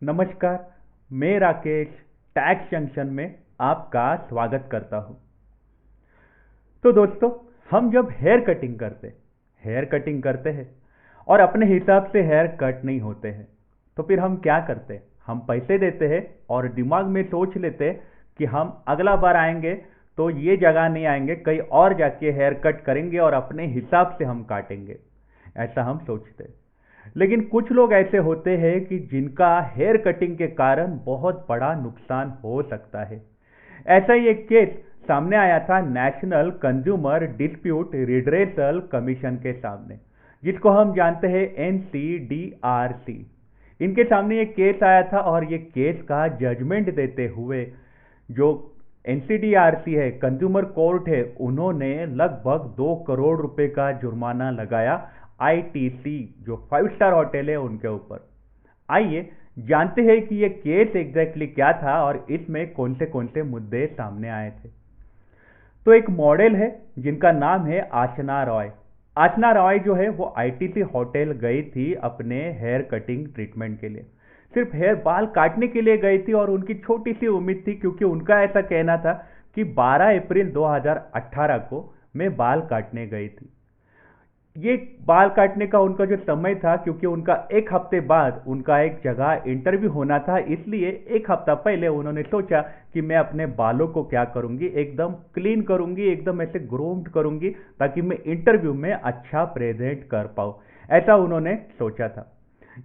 नमस्कार। मैं Rakesh tax junction में आपका स्वागत करता हूं। तो दोस्तों, हम जब हेयर कटिंग करते हैं और अपने हिसाब से हेयर कट नहीं होते हैं, तो फिर हम क्या करते हैं? हम पैसे देते हैं और दिमाग में सोच लेते हैं कि हम अगला बार आएंगे तो ये जगह नहीं आएंगे, कहीं और जाके हेयर कट करेंगे और अपने हिसाब से हम काटेंगे, ऐसा हम सोचते हैं। लेकिन कुछ लोग ऐसे होते हैं कि जिनका हेयर कटिंग के कारण बहुत बड़ा नुकसान हो सकता है। ऐसा ही एक केस सामने आया था national consumer dispute redressal commission के सामने, जिसको हम जानते हैं NCDRC। इनके सामने ये केस आया था और ये केस का जजमेंट देते हुए जो NCDRC है, कंज्यूमर कोर्ट है, उन्होंने लगभग 2 करोड़ रुपए का जुर्माना लगाया ITC जो 5 स्टार होटल है उनके ऊपर। आइए जानते हैं कि ये केस एग्जैक्टली क्या था और इसमें कौन से मुद्दे सामने आए थे। तो एक मॉडल है जिनका नाम है आशना रॉय। आशना रॉय जो है वो ITC होटल गई थी अपने हेयर कटिंग ट्रीटमेंट के लिए। सिर्फ हेयर बाल काटने के लिए गई थी और उनकी छोटी सी उम्मीद थी, क्योंकि उनका ऐसा कहना था कि 12 अप्रैल 2018 को मैं बाल काटने गई थी। ये बाल काटने का उनका जो समय था, क्योंकि उनका एक हफ्ते बाद उनका एक जगह इंटरव्यू होना था, इसलिए एक हफ्ता पहले उन्होंने सोचा कि मैं अपने बालों को क्या करूंगी, एकदम क्लीन करूंगी, एकदम ऐसे ग्रूम्ड करूंगी ताकि मैं इंटरव्यू में अच्छा प्रेजेंट कर पाऊं। ऐसा उन्होंने सोचा था।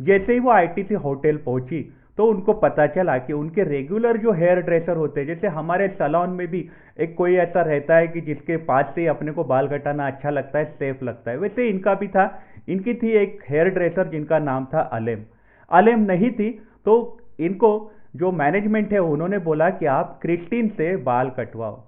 जैसे ही वो ITC होटल पहुंची तो उनको पता चला कि उनके रेगुलर जो हेयर ड्रेसर होते हैं, जैसे हमारे सैलून में भी एक कोई ऐसा रहता है कि जिसके पास से अपने को बाल कटाना अच्छा लगता है, सेफ लगता है, वैसे इनका भी था। इनकी थी एक हेयर ड्रेसर जिनका नाम था अलेम। अलेम नहीं थी तो इनको जो मैनेजमेंट है उन्होंने बोला कि आप क्रिस्टीन से बाल कटवाओ।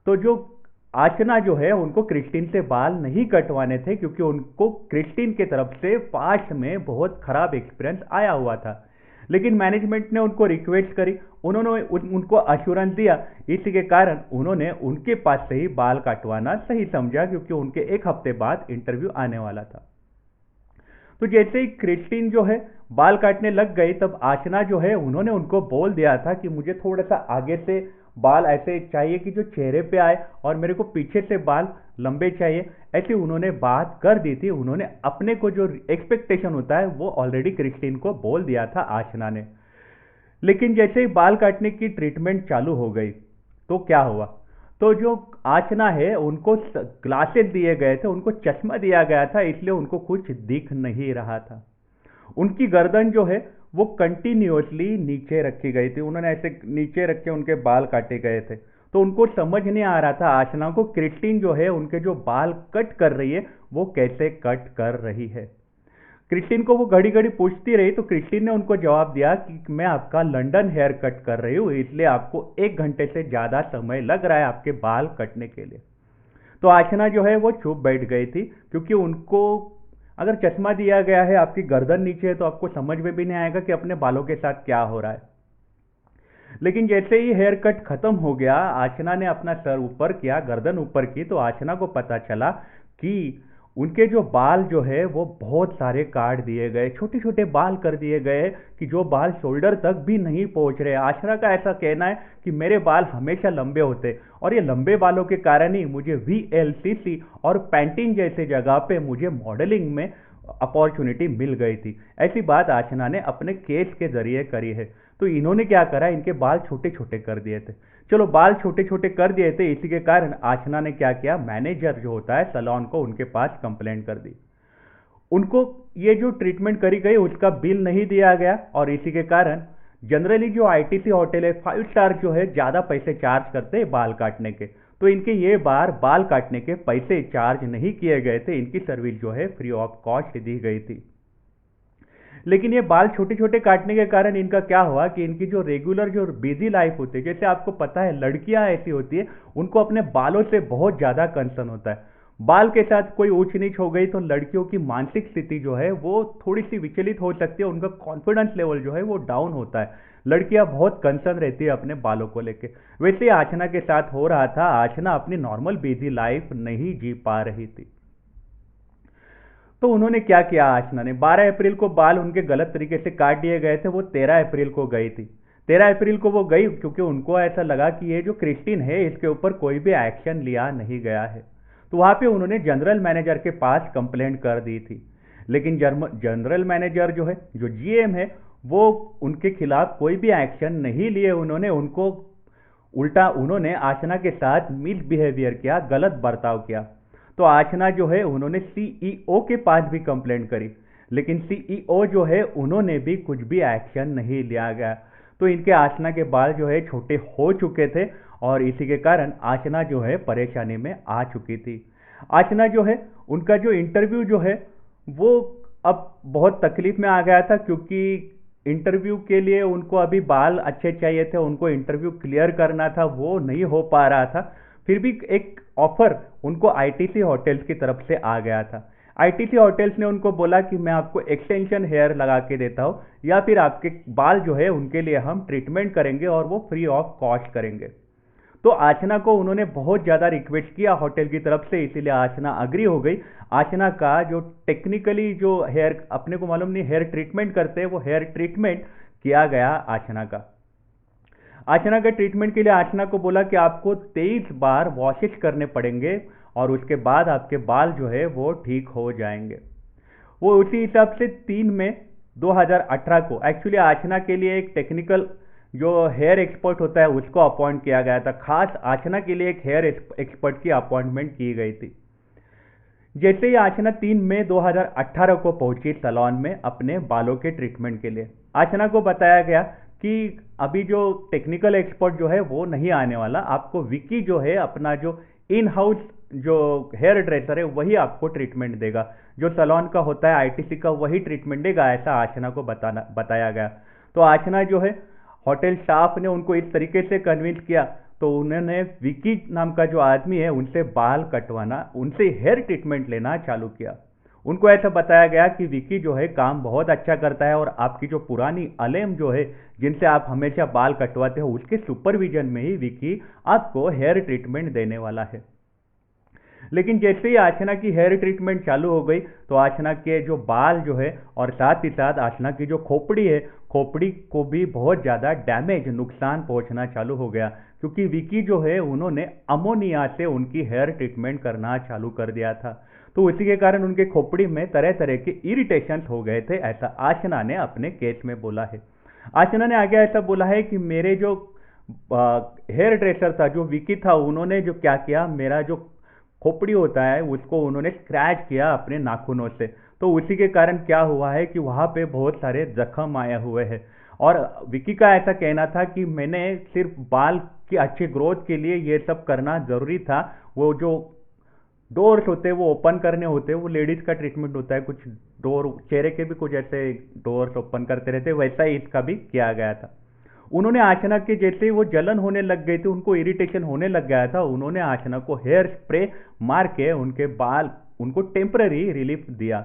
तो जो आचना जो है उनको क्रिस्टीन से बाल नहीं कटवाने थे, क्योंकि उनको क्रिस्टीन की तरफ से पास्ट में बहुत खराब एक्सपीरियंस आया हुआ था। लेकिन मैनेजमेंट ने उनको रिक्वेस्ट करी, उन्होंने उनको अश्योरेंस दिया, इसी के कारण उन्होंने उनके पास से ही बाल काटवाना सही समझा, क्योंकि उनके एक हफ्ते बाद इंटरव्यू आने वाला था। तो जैसे ही क्रिस्टीन जो है बाल काटने लग गई, तब आशना जो है उन्होंने उनको बोल दिया था कि मुझे थोड़ा सा आगे से बाल ऐसे चाहिए कि जो चेहरे पे आए, और मेरे को पीछे से बाल लंबे चाहिए। ऐसी उन्होंने बात कर दी थी। उन्होंने अपने को जो एक्सपेक्टेशन होता है वो ऑलरेडी क्रिस्टीन को बोल दिया था आशना ने। लेकिन जैसे ही बाल काटने की ट्रीटमेंट चालू हो गई तो क्या हुआ, तो जो आचना है उनको ग्लासेस दिए गए थे, उनको चश्मा दिया गया था, इसलिए उनको कुछ दिख नहीं रहा था। उनकी गर्दन जो है वो कंटिन्यूअसली नीचे रखी गई थी, उन्होंने ऐसे नीचे रख के उनके बाल काटे गए थे। तो उनको समझ नहीं आ रहा था आचना को, क्रिस्टीन जो है उनके जो बाल कट कर रही है वो कैसे कट कर रही है। क्रिस्टीन को वो घड़ी घड़ी पूछती रही, तो क्रिस्टीन ने उनको जवाब दिया कि मैं आपका लंदन हेयर कट कर रही हूँ, इसलिए आपको 1 घंटे से ज़्यादा समय लग रहा है आपके बाल कटने के लिए। तो आशना जो है वो चुप बैठ गई थी, क्योंकि उनको अगर चश्मा दिया गया है, आपकी गर्दन नीचे है, तो आपको समझ में भी नहीं आएगा कि अपने बालों के साथ क्या हो रहा है। लेकिन जैसे ही हेयर कट खत्म हो गया, आशना ने अपना सर ऊपर किया, गर्दन ऊपर की, तो आशना को पता चला कि उनके जो बाल जो है वो बहुत सारे काट दिए गए, छोटे छोटे बाल कर दिए गए कि जो बाल शोल्डर तक भी नहीं पहुंच रहे। आशना का ऐसा कहना है कि मेरे बाल हमेशा लंबे होते और ये लंबे बालों के कारण ही मुझे VLCC और पैंटीन जैसे जगह पे मुझे मॉडलिंग में अपॉर्चुनिटी मिल गई थी। ऐसी बात आशना ने अपने केस के जरिए करी है। तो इन्होंने क्या करा, इनके बाल छोटे छोटे कर दिए थे। चलो बाल छोटे छोटे कर दिए थे, इसी के कारण आशना ने क्या किया, मैनेजर जो होता है सैलून को उनके पास कंप्लेंट कर दी। उनको ये जो ट्रीटमेंट करी गई उसका बिल नहीं दिया गया, और इसी के कारण जनरली जो ITC होटल है 5 स्टार जो है ज़्यादा पैसे चार्ज करते हैं बाल काटने के, तो इनके ये बार बाल काटने के पैसे चार्ज नहीं किए गए थे, इनकी सर्विस जो है फ्री ऑफ कॉस्ट दी गई थी। लेकिन ये बाल छोटे छोटे काटने के कारण इनका क्या हुआ कि इनकी जो रेगुलर जो बिजी लाइफ होती है, जैसे आपको पता है लड़कियां ऐसी होती है, उनको अपने बालों से बहुत ज़्यादा कंसर्न होता है। बाल के साथ कोई ऊंच नीच हो गई तो लड़कियों की मानसिक स्थिति जो है वो थोड़ी सी विचलित हो सकती है, उनका कॉन्फिडेंस लेवल जो है वो डाउन होता है। लड़कियां बहुत कंसर्न रहती है अपने बालों को लेके। वैसे ही आचना के साथ हो रहा था, आचना अपनी नॉर्मल बिजी लाइफ नहीं जी पा रही थी। तो उन्होंने क्या किया, आशना ने 12 अप्रैल को बाल उनके गलत तरीके से काट दिए गए थे, वो 13 अप्रैल को गई थी। 13 अप्रैल को वो गई क्योंकि उनको ऐसा लगा कि ये जो क्रिस्टीन है इसके ऊपर कोई भी एक्शन लिया नहीं गया है। तो वहां पे उन्होंने जनरल मैनेजर के पास कंप्लेंट कर दी थी। लेकिन जनरल मैनेजर जो है, जो जीएम है, वो उनके खिलाफ कोई भी एक्शन नहीं लिए। उन्होंने उनको उल्टा उन्होंने आशना के साथ मिसबिहेवियर किया, गलत बर्ताव किया। तो आशना जो है उन्होंने सीईओ के पास भी कंप्लेंट करी, लेकिन सीईओ जो है उन्होंने भी कुछ भी एक्शन नहीं लिया गया। तो इनके आशना के बाल जो है छोटे हो चुके थे और इसी के कारण आशना जो है परेशानी में आ चुकी थी। आशना जो है उनका जो इंटरव्यू जो है वो अब बहुत तकलीफ में आ गया था, क्योंकि इंटरव्यू के लिए उनको अभी बाल अच्छे चाहिए थे, उनको इंटरव्यू क्लियर करना था, वो नहीं हो पा रहा था। फिर भी एक ऑफर उनको आईटीसी होटल्स की तरफ से आ गया था। आईटीसी होटल्स ने उनको बोला कि मैं आपको एक्सटेंशन हेयर लगा के देता हूँ, या फिर आपके बाल जो है उनके लिए हम ट्रीटमेंट करेंगे और वो फ्री ऑफ कॉस्ट करेंगे। तो आशना को उन्होंने बहुत ज़्यादा रिक्वेस्ट किया होटल की तरफ से, इसीलिए आशना अग्री हो गई। आशना का जो टेक्निकली जो हेयर, अपने को मालूम नहीं हेयर ट्रीटमेंट करते हैं, वो हेयर ट्रीटमेंट किया गया आशना का। आशना के ट्रीटमेंट के लिए आशना को बोला कि आपको 23 बार वॉशेस करने पड़ेंगे और उसके बाद आपके बाल जो है वो ठीक हो जाएंगे। वो उसी हिसाब से 3 मई 2018 को एक्चुअली आशना के लिए एक टेक्निकल जो हेयर एक्सपर्ट होता है उसको अपॉइंट किया गया था। खास आशना के लिए एक हेयर एक्सपर्ट की अपॉइंटमेंट की गई थी। जैसे ही आशना 3 मई 2018 को पहुंची सैलून में अपने बालों के ट्रीटमेंट के लिए, आशना को बताया गया कि अभी जो टेक्निकल एक्सपर्ट जो है वो नहीं आने वाला, आपको विकी जो है अपना जो इन हाउस जो हेयर ड्रेसर है वही आपको ट्रीटमेंट देगा, जो सैलून का होता है आईटीसी का वही ट्रीटमेंट देगा, ऐसा आशना को बताया गया। तो आशना जो है होटल स्टाफ ने उनको इस तरीके से कन्विंस किया, तो उन्होंने विकी नाम का जो आदमी है उनसे बाल कटवाना, उनसे हेयर ट्रीटमेंट लेना चालू किया। उनको ऐसा बताया गया कि विकी जो है काम बहुत अच्छा करता है और आपकी जो पुरानी अलेम जो है जिनसे आप हमेशा बाल कटवाते हो उसके सुपरविजन में ही विकी आपको हेयर ट्रीटमेंट देने वाला है। लेकिन जैसे ही आशना की हेयर ट्रीटमेंट चालू हो गई तो आशना के जो बाल जो है और साथ ही साथ आशना की जो खोपड़ी है, खोपड़ी को भी बहुत ज़्यादा डैमेज, नुकसान पहुंचना चालू हो गया, क्योंकि विकी जो है उन्होंने अमोनिया से उनकी हेयर ट्रीटमेंट करना चालू कर दिया था। तो उसी के कारण उनके खोपड़ी में तरह तरह के इरिटेशन हो गए थे, ऐसा आशना ने अपने केस में बोला है। आशना ने आगे ऐसा बोला है कि मेरे जो हेयर ड्रेसर था, जो विकी था, उन्होंने जो क्या किया, मेरा जो खोपड़ी होता है उसको उन्होंने स्क्रैच किया अपने नाखूनों से। तो उसी के कारण क्या हुआ है कि वहाँ पे बहुत सारे जख्म आए हुए हैं। और विकी का ऐसा कहना था कि मैंने सिर्फ बाल की अच्छी ग्रोथ के लिए ये सब करना ज़रूरी था, वो जो डोर्स होते हैं वो ओपन करने होते हैं, वो लेडीज़ का ट्रीटमेंट होता है, कुछ डोर चेहरे के भी कुछ ऐसे डोर्स ओपन करते रहते, वैसा ही इसका भी किया गया था। उन्होंने आशना के जैसे ही वो जलन होने लग गई थी, उनको इरिटेशन होने लग गया था, उन्होंने आशना को हेयर स्प्रे मार के उनके बाल उनको टेम्पररी रिलीफ दिया।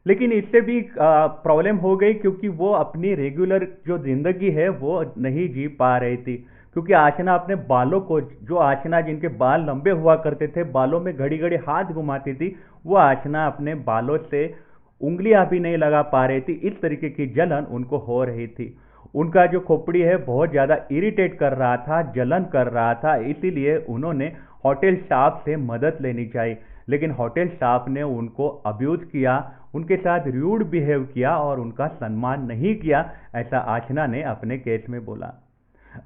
लेकिन इससे भी प्रॉब्लम हो गई, क्योंकि वो अपनी रेगुलर जो जिंदगी है वो नहीं जी पा रही थी, क्योंकि आशना अपने बालों को, जो आशना जिनके बाल लंबे हुआ करते थे, बालों में घड़ी घड़ी हाथ घुमाती थी, वो आशना अपने बालों से उंगलियां भी नहीं लगा पा रही थी। इस तरीके की जलन उनको हो रही थी। उनका जो खोपड़ी है बहुत ज़्यादा इरिटेट कर रहा था, जलन कर रहा था, इसीलिए उन्होंने होटल स्टाफ से मदद लेनी चाहिए। लेकिन होटल स्टाफ ने उनको अब्यूज़ किया, उनके साथ रूड बिहेव किया और उनका सम्मान नहीं किया, ऐसा आशना ने अपने केस में बोला।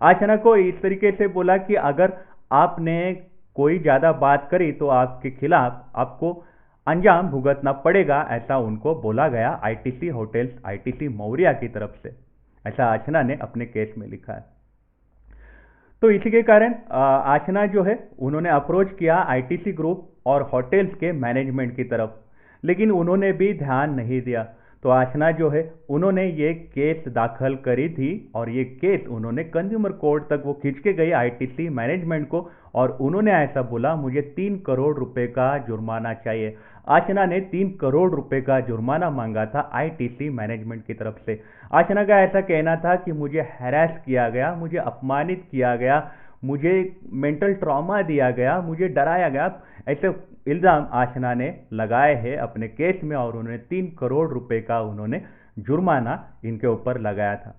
आशना को इस तरीके से बोला कि अगर आपने कोई ज़्यादा बात करी तो आपके खिलाफ आपको अंजाम भुगतना पड़ेगा, ऐसा उनको बोला गया आईटीसी होटल्स, आईटीसी मौर्या की तरफ से, ऐसा आशना ने अपने केस में लिखा है। तो इसी के कारण आशना जो है उन्होंने अप्रोच किया आईटीसी ग्रुप और होटल्स के मैनेजमेंट की तरफ, लेकिन उन्होंने भी ध्यान नहीं दिया। तो आशना जो है उन्होंने ये केस दाखिल करी थी और ये केस उन्होंने कंज्यूमर कोर्ट तक वो खींच के गई आईटीसी मैनेजमेंट को, और उन्होंने ऐसा बोला मुझे 3 करोड़ रुपए का जुर्माना चाहिए। आशना ने 3 करोड़ रुपए का जुर्माना मांगा था आईटीसी मैनेजमेंट की तरफ से। आशना का ऐसा कहना था कि मुझे हैरेस किया गया, मुझे अपमानित किया गया, मुझे मेंटल ट्रॉमा दिया गया, मुझे डराया गया, ऐसे इल्ज़ाम आशना ने लगाए हैं अपने केस में और उन्होंने 3 करोड़ रुपए का उन्होंने जुर्माना इनके ऊपर लगाया था।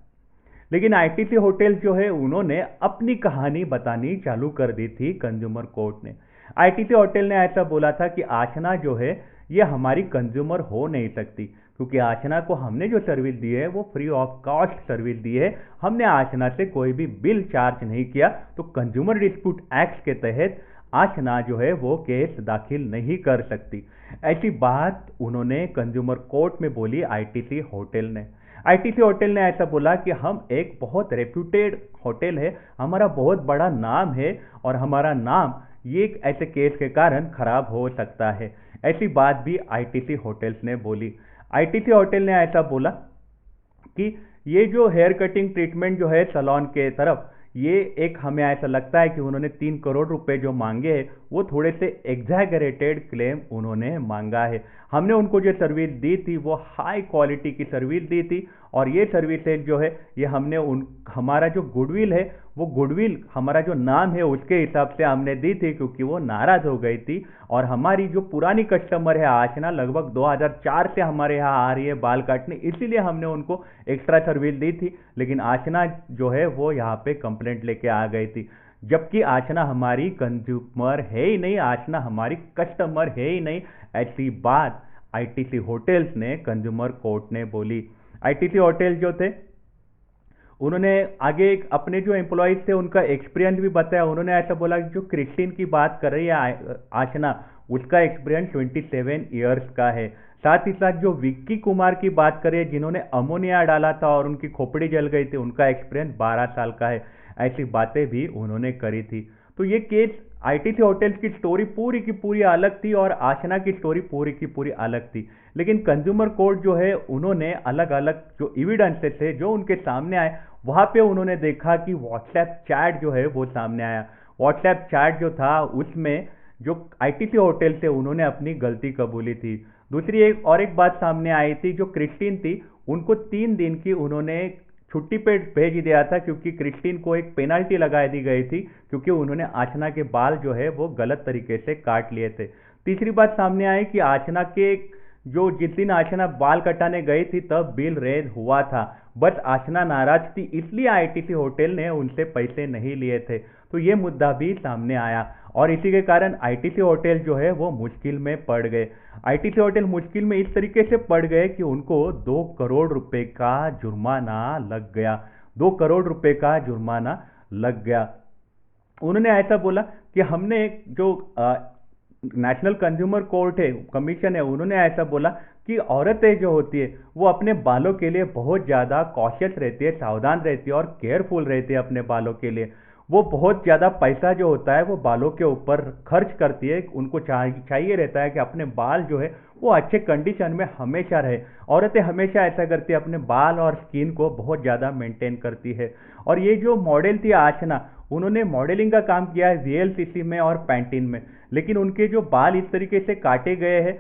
लेकिन आईटीसी होटल जो है उन्होंने अपनी कहानी बतानी चालू कर दी थी कंज्यूमर कोर्ट ने। आईटीसी होटल ने ऐसा बोला था कि आशना जो है ये हमारी कंज्यूमर हो नहीं सकती, क्योंकि आशना को हमने जो सर्विस दी है वो फ्री ऑफ कॉस्ट सर्विस दी है, हमने आशना से कोई भी बिल चार्ज नहीं किया, तो कंज्यूमर डिस्प्यूट एक्ट के तहत आशना जो है वो केस दाखिल नहीं कर सकती। ऐसी बात उन्होंने कंज्यूमर कोर्ट में बोली आईटीसी होटल ने। आईटीसी होटल ने ऐसा बोला कि हम एक बहुत रेप्यूटेड होटल है, हमारा बहुत बड़ा नाम है और हमारा नाम ये एक ऐसे केस के कारण खराब हो सकता है। ऐसी बात भी आईटीसी होटल्स ने बोली। आईटीसी होटल ने ऐसा बोला कि ये जो हेयर कटिंग ट्रीटमेंट जो है सैलून के तरफ, ये एक हमें ऐसा लगता है कि उन्होंने 3 करोड़ रुपए जो मांगे हैं वो थोड़े से एग्जैगरेटेड क्लेम उन्होंने मांगा है। हमने उनको जो सर्विस दी थी वो हाई क्वालिटी की सर्विस दी थी और ये सर्विसेज जो है ये हमने हमारा जो गुडविल है वो गुडविल हमारा जो नाम है उसके हिसाब से हमने दी थी, क्योंकि वो नाराज हो गई थी और हमारी जो पुरानी कस्टमर है आशना लगभग 2004 से हमारे यहाँ आ रही है बाल काटने, इसीलिए हमने उनको एक्स्ट्रा सर्विस दी थी। लेकिन आशना जो है वो यहाँ पे कंप्लेंट लेके आ गई थी, जबकि आशना हमारी कंज्यूमर है ही नहीं, आशना हमारी कस्टमर है ही नहीं। ऐसी बात आईटीसी होटल्स ने कंज्यूमर कोर्ट ने बोली। आईटीसी होटल जो थे उन्होंने आगे अपने जो एम्प्लॉयज थे उनका एक्सपीरियंस भी बताया। उन्होंने ऐसा बोला कि जो क्रिस्टीन की बात कर रही है आशना, उसका एक्सपीरियंस 27 ईयर्स का है। साथ ही साथ जो विक्की कुमार की बात करें जिन्होंने अमोनिया डाला था और उनकी खोपड़ी जल गई थी, उनका एक्सपीरियंस 12 साल का है। ऐसी बातें भी उन्होंने करी थी। तो ये केस आईटीसी होटल्स की स्टोरी पूरी की पूरी अलग थी और आशना की स्टोरी पूरी की पूरी अलग थी। लेकिन कंज्यूमर कोर्ट जो है उन्होंने अलग अलग जो एविडेंसेस थे जो उनके सामने आए, वहां पे उन्होंने देखा कि व्हाट्सएप चैट जो है वो सामने आया। व्हाट्सएप चैट जो था उसमें जो आईटीसी होटल थे उन्होंने अपनी गलती कबूली थी। दूसरी एक बात सामने आई थी, जो क्रिस्टीन थी उनको 3 दिन की उन्होंने छुट्टी पे भेज दिया था, क्योंकि क्रिस्टीन को एक पेनल्टी लगा दी गई थी क्योंकि उन्होंने आशना के बाल जो है वो गलत तरीके से काट लिए थे। तीसरी बात सामने आई कि आशना के जो जिस दिन आशना बाल कटाने गई थी तब बिल रेज हुआ था, बस आशना नाराज थी इसलिए आईटीसी होटल ने उनसे पैसे नहीं लिए थे। तो ये मुद्दा भी सामने आया और इसी के कारण आईटीसी होटल जो है वो मुश्किल में पड़ गए। आईटीसी होटल मुश्किल में इस तरीके से पड़ गए कि उनको 2 करोड़ रुपए का जुर्माना लग गया। 2 करोड़ रुपए का जुर्माना लग गया। उन्होंने ऐसा बोला कि हमने जो नेशनल कंज्यूमर कोर्ट है, कमीशन है, उन्होंने ऐसा बोला कि औरतें जो होती है वो अपने बालों के लिए बहुत ज़्यादा कॉशियस रहती है, सावधान रहती है और केयरफुल रहती है अपने बालों के लिए। वो बहुत ज़्यादा पैसा जो होता है वो बालों के ऊपर खर्च करती है। उनको चाहिए रहता है कि अपने बाल जो है वो अच्छे कंडीशन में हमेशा रहे। औरतें हमेशा ऐसा करती है, अपने बाल और स्किन को बहुत ज़्यादा मेंटेन करती है। और ये जो मॉडल थी आशना, उन्होंने मॉडलिंग का काम किया है वीएलसीसी में और पैंटीन में, लेकिन उनके जो बाल इस तरीके से काटे गए हैं,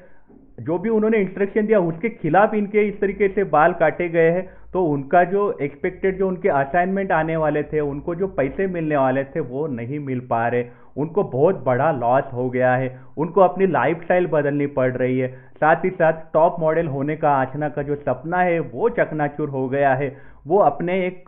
जो भी उन्होंने इंस्ट्रक्शन दिया उसके खिलाफ इनके इस तरीके से बाल काटे गए हैं, तो उनका जो एक्सपेक्टेड जो उनके असाइनमेंट आने वाले थे, उनको जो पैसे मिलने वाले थे वो नहीं मिल पा रहे। उनको बहुत बड़ा लॉस हो गया है, उनको अपनी लाइफस्टाइल बदलनी पड़ रही है। साथ ही साथ टॉप मॉडल होने का आशना का जो सपना है वो चकनाचूर हो गया है। वो अपने एक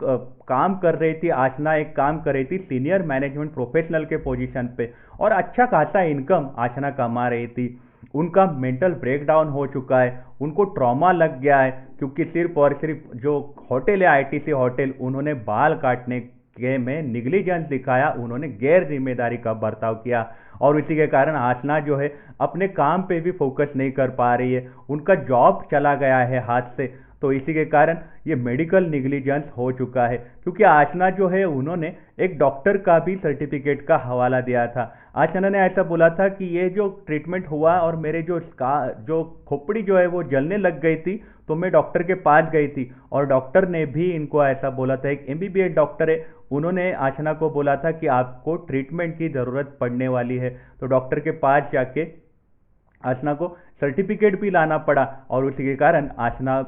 काम कर रही थी, आशना एक काम कर रही थी सीनियर मैनेजमेंट प्रोफेशनल के पोजीशन पे और अच्छा खासा इनकम आशना कमा रही थी। उनका मेंटल ब्रेकडाउन हो चुका है, उनको ट्रॉमा लग गया है, क्योंकि सिर्फ और सिर्फ जो होटल है आईटीसी होटल, उन्होंने बाल काटने के में निग्लिजेंस दिखाया, उन्होंने गैर जिम्मेदारी का बर्ताव किया और इसी के कारण आशना जो है अपने काम पे भी फोकस नहीं कर पा रही है, उनका जॉब चला गया है हाथ से। तो इसी के कारण ये मेडिकल निग्लिजेंस हो चुका है, क्योंकि आशना जो है उन्होंने एक डॉक्टर का भी सर्टिफिकेट का हवाला दिया था। आशना ने ऐसा बोला था कि ये जो ट्रीटमेंट हुआ और मेरे जो खोपड़ी जो है वो जलने लग गई थी, तो मैं डॉक्टर के पास गई थी और डॉक्टर ने भी इनको ऐसा बोला था, एक एमबीबीएस डॉक्टर है, उन्होंने आशना को बोला था कि आपको ट्रीटमेंट की ज़रूरत पड़ने वाली है। तो डॉक्टर के पास जाके आशना को सर्टिफिकेट भी लाना पड़ा और उसी के कारण आशना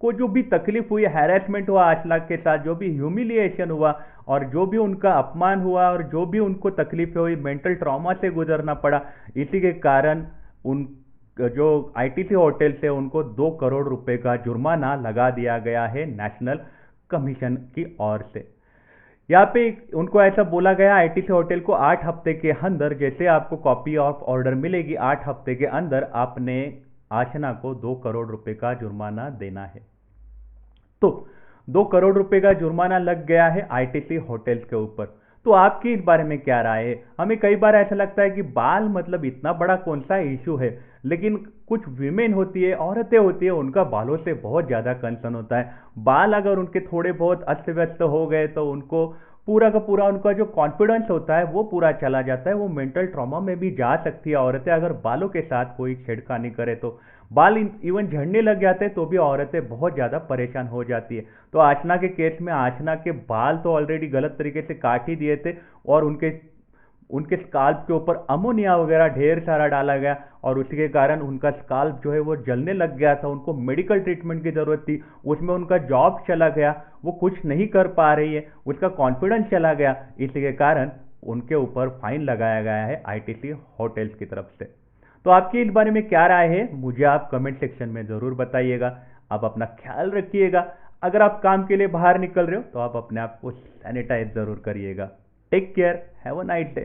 को जो भी तकलीफ हुई, हैरेसमेंट हुआ आशना के साथ, जो भी ह्यूमिलिएशन हुआ और जो भी उनका अपमान हुआ और जो भी उनको तकलीफें हुई, मेंटल ट्रॉमा से गुजरना पड़ा, इसी के कारण उन जो आईटीसी होटल से उनको 2 करोड़ रुपए का जुर्माना लगा दिया गया है नेशनल कमीशन की ओर से। यहाँ पे उनको ऐसा बोला गया आईटीसी होटल को 8 हफ्ते के अंदर, जैसे आपको कॉपी ऑफ ऑर्डर मिलेगी, 8 हफ्ते के अंदर आपने आशना को 2 करोड़ रुपए का जुर्माना देना है। तो 2 करोड़ रुपए का जुर्माना लग गया है आईटीसी होटल्स के ऊपर। तो आपकी इस बारे में क्या राय है? हमें कई बार ऐसा लगता है कि बाल मतलब इतना बड़ा कौन सा इशू है, लेकिन कुछ विमेन होती है, औरतें होती है, उनका बालों से बहुत ज्यादा कंसर्न होता है। बाल अगर उनके थोड़े बहुत अस्त व्यस्त हो गए तो उनको पूरा का पूरा उनका जो कॉन्फिडेंस होता है वो पूरा चला जाता है, वो मेंटल ट्रॉमा में भी जा सकती है औरतें अगर बालों के साथ कोई छेड़खानी करे तो। बाल इवन झड़ने लग जाते हैं तो भी औरतें बहुत ज्यादा परेशान हो जाती है। तो आशना के केस में आशना के बाल तो ऑलरेडी गलत तरीके से काट ही दिए थे और उनके उनके स्काल्प के ऊपर अमोनिया वगैरह ढेर सारा डाला गया और उसी के कारण उनका स्काल्प जो है वो जलने लग गया था। उनको मेडिकल ट्रीटमेंट की जरूरत थी, उसमें उनका जॉब चला गया, वो कुछ नहीं कर पा रही है, उसका कॉन्फिडेंस चला गया, इसी के कारण उनके ऊपर फाइन लगाया गया है आईटीसी होटल्स की तरफ से। तो आपकी इस बारे में क्या राय है, मुझे आप कमेंट सेक्शन में जरूर बताइएगा। आप अपना ख्याल रखिएगा। अगर आप काम के लिए बाहर निकल रहे हो तो आप अपने आप को सैनिटाइज जरूर करिएगा। Take care, have a nice day.